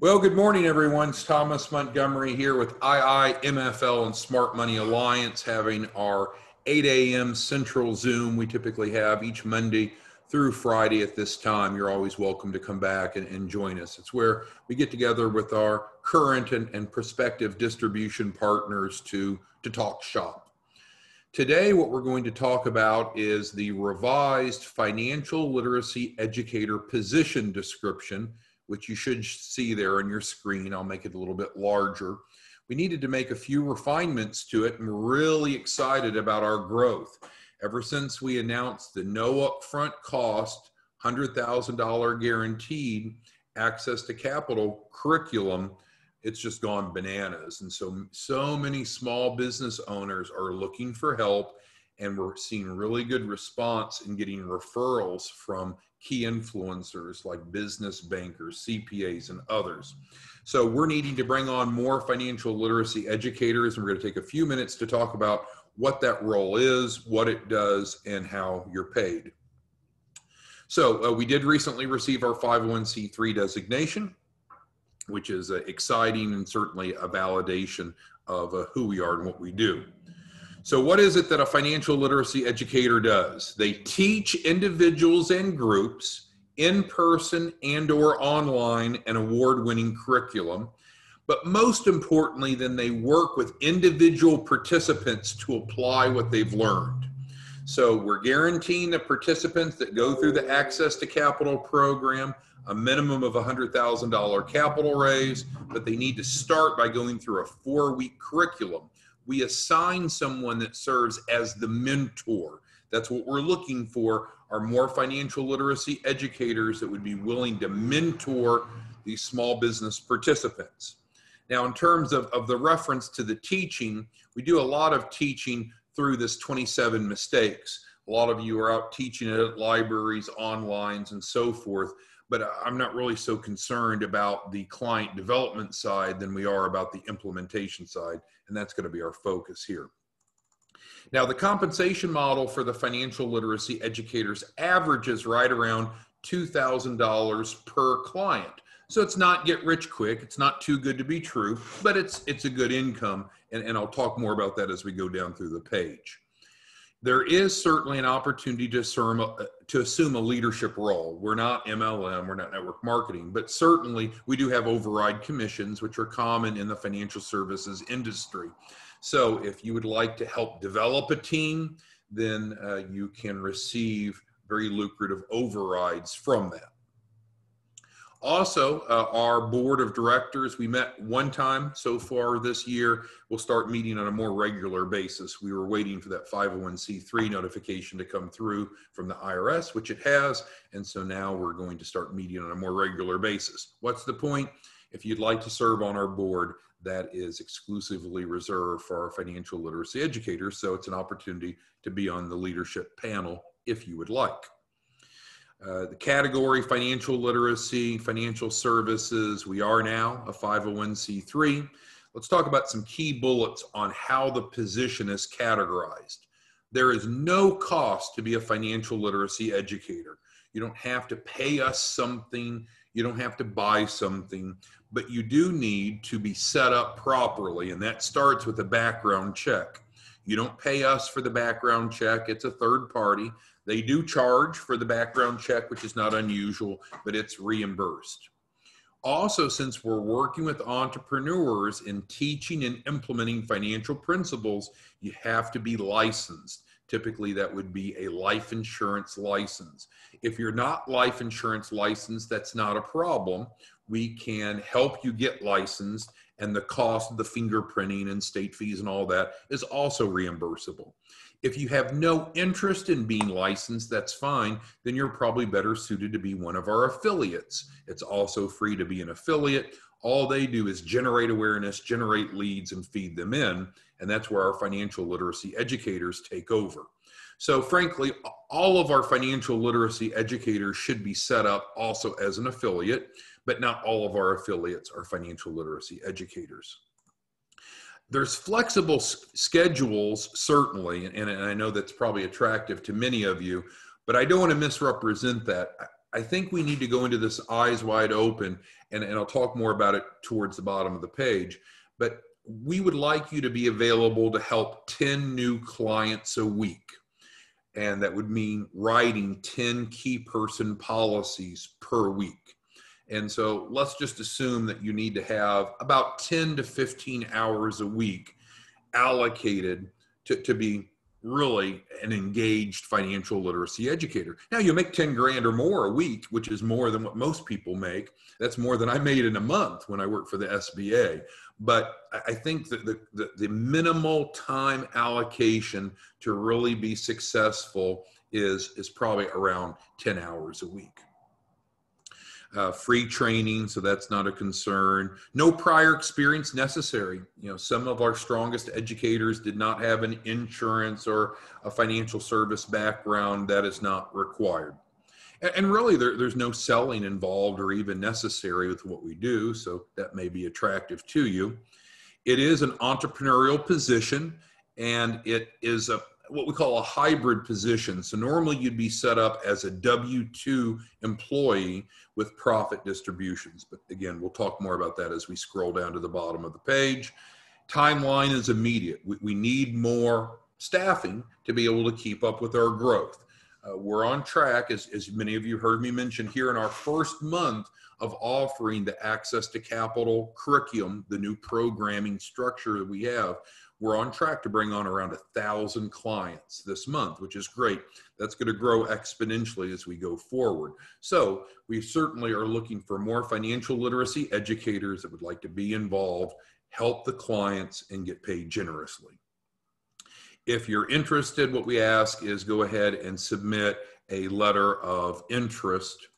Well, good morning, everyone. It's Thomas Montgomery here with IIMFL and Smart Money Alliance having our 8 a.m. Central Zoom we typically have each Monday through Friday at this time. You're always welcome to come back and join us. It's where we get together with our current and prospective distribution partners to talk shop. Today, what we're going to talk about is the revised Financial Literacy Educator position description, which you should see there on your screen. I'll make it a little bit larger. We needed to make a few refinements to it, and we're really excited about our growth. Ever since we announced the no upfront cost, $100,000 guaranteed access to capital curriculum, it's just gone bananas. And so many small business owners are looking for help, and we're seeing really good response in getting referrals from key influencers like business bankers, CPAs, and others. So we're needing to bring on more financial literacy educators, and we're going to take a few minutes to talk about what that role is, what it does, and how you're paid. So we did recently receive our 501c3 designation, which is exciting and certainly a validation of who we are and what we do. So what is it that a financial literacy educator does? They teach individuals and groups in person and or online an award-winning curriculum, but most importantly, then they work with individual participants to apply what they've learned. So we're guaranteeing the participants that go through the Access to Capital program a minimum of $100,000 capital raise, but they need to start by going through a 4-week curriculum. We assign someone that serves as the mentor. That's what we're looking for, are more financial literacy educators that would be willing to mentor these small business participants. Now, in terms of the reference to the teaching, we do a lot of teaching through this 27 mistakes. A lot of you are out teaching it at libraries, online, and so forth. But I'm not really so concerned about the client development side than we are about the implementation side, and that's going to be our focus here. Now, the compensation model for the financial literacy educators averages right around $2,000 per client. So it's not get rich quick, it's not too good to be true, but it's a good income, and I'll talk more about that as we go down through the page. There is certainly an opportunity to assume a leadership role. We're not MLM, we're not network marketing, but certainly we do have override commissions, which are common in the financial services industry. So if you would like to help develop a team, then you can receive very lucrative overrides from that. Also, our board of directors, we met one time so far this year. We'll start meeting on a more regular basis. We were waiting for that 501c3 notification to come through from the IRS, which it has. And so now we're going to start meeting on a more regular basis. What's the point? If you'd like to serve on our board, that is exclusively reserved for our financial literacy educators. So it's an opportunity to be on the leadership panel if you would like. The category financial literacy, financial services, we are now a 501c3. Let's talk about some key bullets on how the position is categorized. There is no cost to be a financial literacy educator. You don't have to pay us something. You don't have to buy something, but you do need to be set up properly, and that starts with a background check. You don't pay us for the background check. It's a third party. They do charge for the background check, which is not unusual, but it's reimbursed. Also, since we're working with entrepreneurs in teaching and implementing financial principles, you have to be licensed. Typically, that would be a life insurance license. If you're not life insurance licensed, that's not a problem. We can help you get licensed, and the cost of the fingerprinting and state fees and all that is also reimbursable. If you have no interest in being licensed, that's fine. Then you're probably better suited to be one of our affiliates. It's also free to be an affiliate. All they do is generate awareness, generate leads, and feed them in. And that's where our financial literacy educators take over. So frankly, all of our financial literacy educators should be set up also as an affiliate, but not all of our affiliates are financial literacy educators. There's flexible schedules, certainly, and I know that's probably attractive to many of you, but I don't want to misrepresent that. I think we need to go into this eyes wide open, and I'll talk more about it towards the bottom of the page, but we would like you to be available to help 10 new clients a week. And that would mean writing 10 key person policies per week. And so let's just assume that you need to have about 10 to 15 hours a week allocated to be really an engaged financial literacy educator. Now you make 10 grand or more a week, which is more than what most people make. That's more than I made in a month when I worked for the SBA. But I think that the minimal time allocation to really be successful is probably around 10 hours a week. Free training, so that's not a concern. No prior experience necessary. You know, some of our strongest educators did not have an insurance or a financial service background. That is not required. And really, there's no selling involved or even necessary with what we do, so that may be attractive to you. It is an entrepreneurial position, and it is what we call a hybrid position. So normally you'd be set up as a W-2 employee with profit distributions. But again, we'll talk more about that as we scroll down to the bottom of the page. Timeline is immediate. We need more staffing to be able to keep up with our growth. We're on track, as many of you heard me mention here, in our first month of offering the Access to Capital curriculum, the new programming structure that we have. We're on track to bring on around 1,000 clients this month, which is great. That's going to grow exponentially as we go forward. So we certainly are looking for more financial literacy educators that would like to be involved, help the clients, and get paid generously. If you're interested, what we ask is go ahead and submit a letter of interest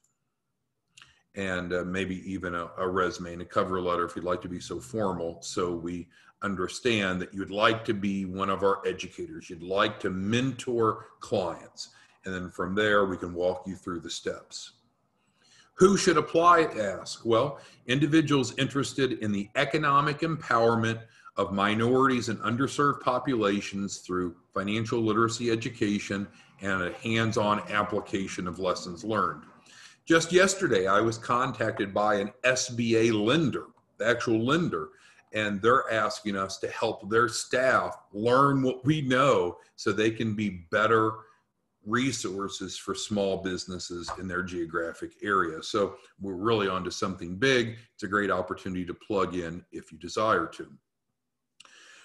and maybe even a resume and a cover letter if you'd like to be so formal, so we understand that you'd like to be one of our educators. You'd like to mentor clients. And then from there, we can walk you through the steps. Who should apply, ask? Well, individuals interested in the economic empowerment of minorities and underserved populations through financial literacy education and a hands-on application of lessons learned. Just yesterday, I was contacted by an SBA lender, the actual lender, and they're asking us to help their staff learn what we know so they can be better resources for small businesses in their geographic area. So we're really onto something big. It's a great opportunity to plug in if you desire to.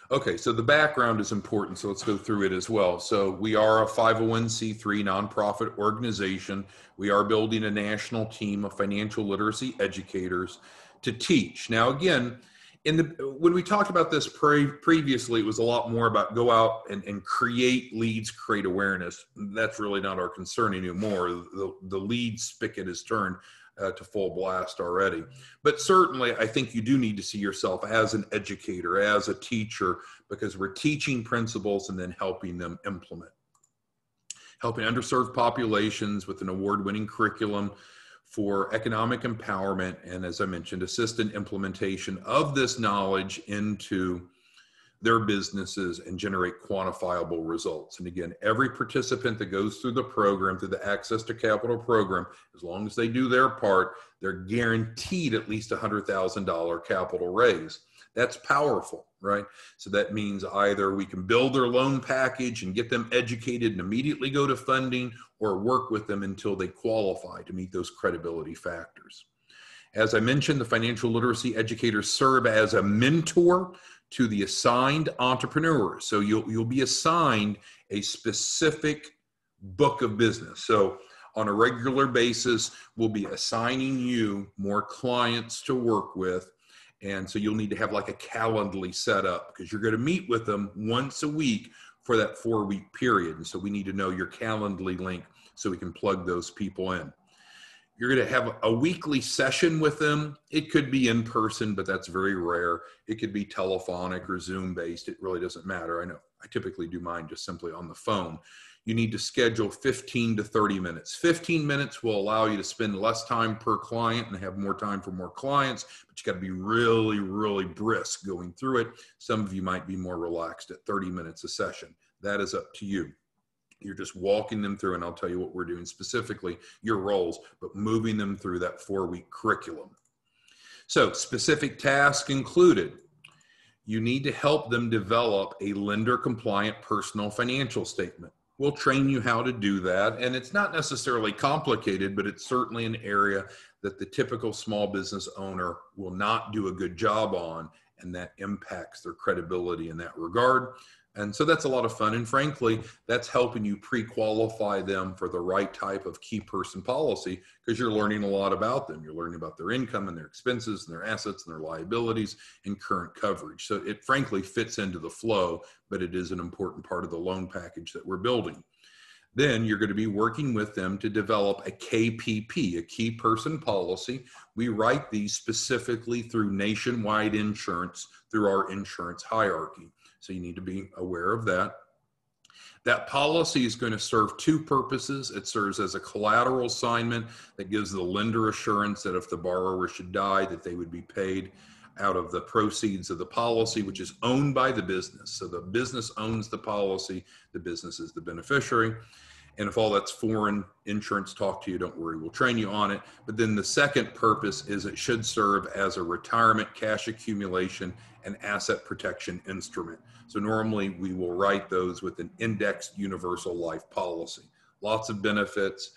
Okay, so the background is important, so let's go through it as well. So we are a 501c3 nonprofit organization. We are building a national team of financial literacy educators to teach. Now, again, when we talked about this previously, it was a lot more about go out and create leads, create awareness. That's really not our concern anymore. The lead spigot is turned to full blast already. But certainly, I think you do need to see yourself as an educator, as a teacher, because we're teaching principles and then helping them implement. Helping underserved populations with an award-winning curriculum for economic empowerment, and as I mentioned, assist in implementation of this knowledge into their businesses and generate quantifiable results. And again, every participant that goes through the program, through the Access to Capital program, as long as they do their part, they're guaranteed at least $100,000 capital raise. That's powerful, right? So that means either we can build their loan package and get them educated and immediately go to funding, or work with them until they qualify to meet those credibility factors. As I mentioned, the financial literacy educators serve as a mentor to the assigned entrepreneurs. So you'll be assigned a specific book of business. So on a regular basis, we'll be assigning you more clients to work with. And so you'll need to have like a Calendly set up, because you're going to meet with them once a week for that 4-week period. And so we need to know your Calendly link so we can plug those people in. You're going to have a weekly session with them. It could be in person, but that's very rare. It could be telephonic or Zoom based. It really doesn't matter. I know I typically do mine just simply on the phone. You need to schedule 15 to 30 minutes. 15 minutes will allow you to spend less time per client and have more time for more clients, but you got to be really, really brisk going through it. Some of you might be more relaxed at 30 minutes a session. That is up to you. You're just walking them through, and I'll tell you what we're doing specifically, your roles, but moving them through that 4-week curriculum. So specific tasks included, you need to help them develop a lender compliant personal financial statement. We'll train you how to do that. And it's not necessarily complicated, but it's certainly an area that the typical small business owner will not do a good job on, and that impacts their credibility in that regard. And so that's a lot of fun. And frankly, that's helping you pre-qualify them for the right type of key person policy, because you're learning a lot about them. You're learning about their income and their expenses and their assets and their liabilities and current coverage. So it frankly fits into the flow, but it is an important part of the loan package that we're building. Then you're going to be working with them to develop a KPP, a key person policy. We write these specifically through Nationwide Insurance, through our insurance hierarchy. So you need to be aware of that. That policy is going to serve 2 purposes. It serves as a collateral assignment that gives the lender assurance that if the borrower should die, that they would be paid out of the proceeds of the policy, which is owned by the business. So the business owns the policy, the business is the beneficiary. And if all that's foreign insurance talk to you, don't worry, we'll train you on it. But then the second purpose is it should serve as a retirement cash accumulation and asset protection instrument. So normally we will write those with an indexed universal life policy. Lots of benefits,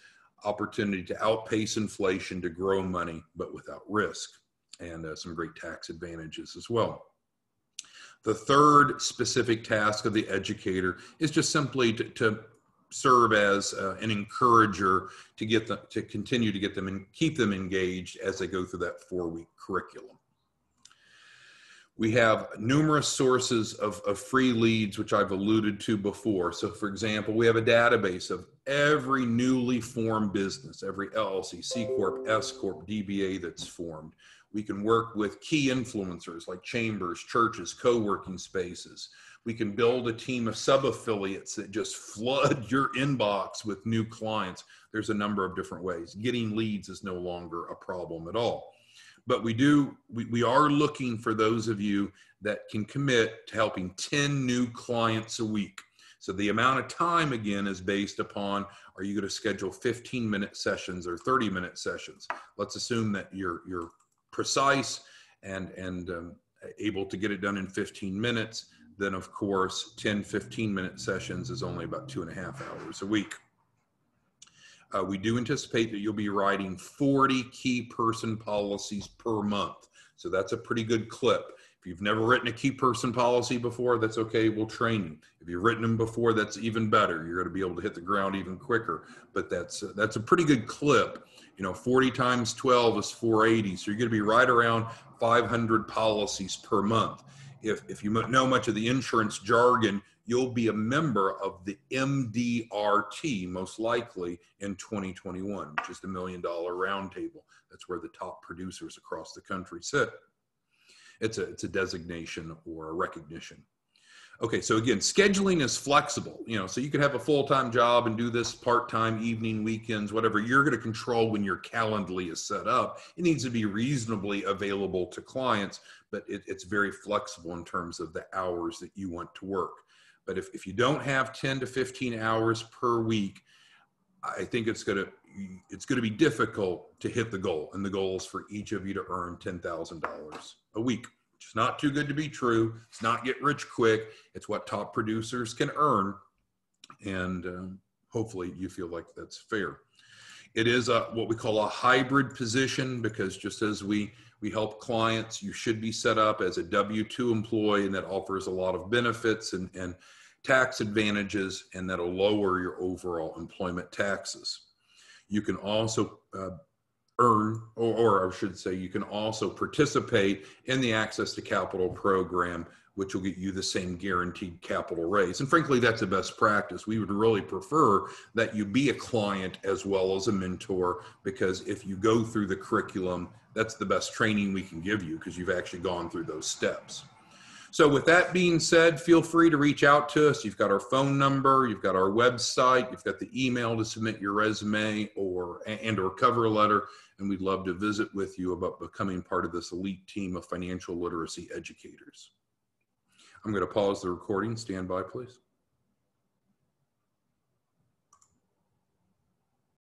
opportunity to outpace inflation, to grow money, but without risk, and some great tax advantages as well. The third specific task of the educator is just simply to serve as an encourager to get them, to continue to get them and keep them engaged as they go through that 4-week curriculum. We have numerous sources of free leads, which I've alluded to before. So for example, we have a database of every newly formed business, every LLC, C Corp, S Corp, DBA that's formed. We can work with key influencers like chambers, churches, co-working spaces. We can build a team of sub-affiliates that just flood your inbox with new clients. There's a number of different ways. Getting leads is no longer a problem at all. But we are looking for those of you that can commit to helping 10 new clients a week. So the amount of time, again, is based upon, are you going to schedule 15-minute sessions or 30-minute sessions? Let's assume that you're precise and able to get it done in 15 minutes. Then, of course, 10, 15-minute sessions is only about 2.5 hours a week. We do anticipate that you'll be writing 40 key person policies per month. So that's a pretty good clip. If you've never written a key person policy before, that's okay, we'll train you. If you've written them before, that's even better. You're going to be able to hit the ground even quicker. But that's a pretty good clip. 40 times 12 is 480. So you're going to be right around 500 policies per month. If you know much of the insurance jargon, you'll be a member of the MDRT, most likely in 2021, which is the $1 Million Roundtable. That's where the top producers across the country sit. It's a designation or a recognition. Okay, so again, scheduling is flexible. So you could have a full-time job and do this part-time, evening, weekends, whatever. You're going to control when your Calendly is set up. It needs to be reasonably available to clients, but it's very flexible in terms of the hours that you want to work. But if you don't have 10 to 15 hours per week, I think it's going to be difficult to hit the goal. And the goal is for each of you to earn $10,000 a week, which is not too good to be true. It's not get rich quick. It's what top producers can earn. And hopefully you feel like that's fair. It is what we call a hybrid position, because just as we help clients, you should be set up as a W-2 employee, and that offers a lot of benefits and tax advantages, and that'll lower your overall employment taxes. You can also earn, or I should say, you can also participate in the Access to Capital program, which will get you the same guaranteed capital raise. And frankly, that's the best practice. We would really prefer that you be a client as well as a mentor, because if you go through the curriculum, that's the best training we can give you, because you've actually gone through those steps. So with that being said, feel free to reach out to us. You've got our phone number, you've got our website, you've got the email to submit your resume or cover letter, and we'd love to visit with you about becoming part of this elite team of financial literacy educators. I'm going to pause the recording. Stand by, please.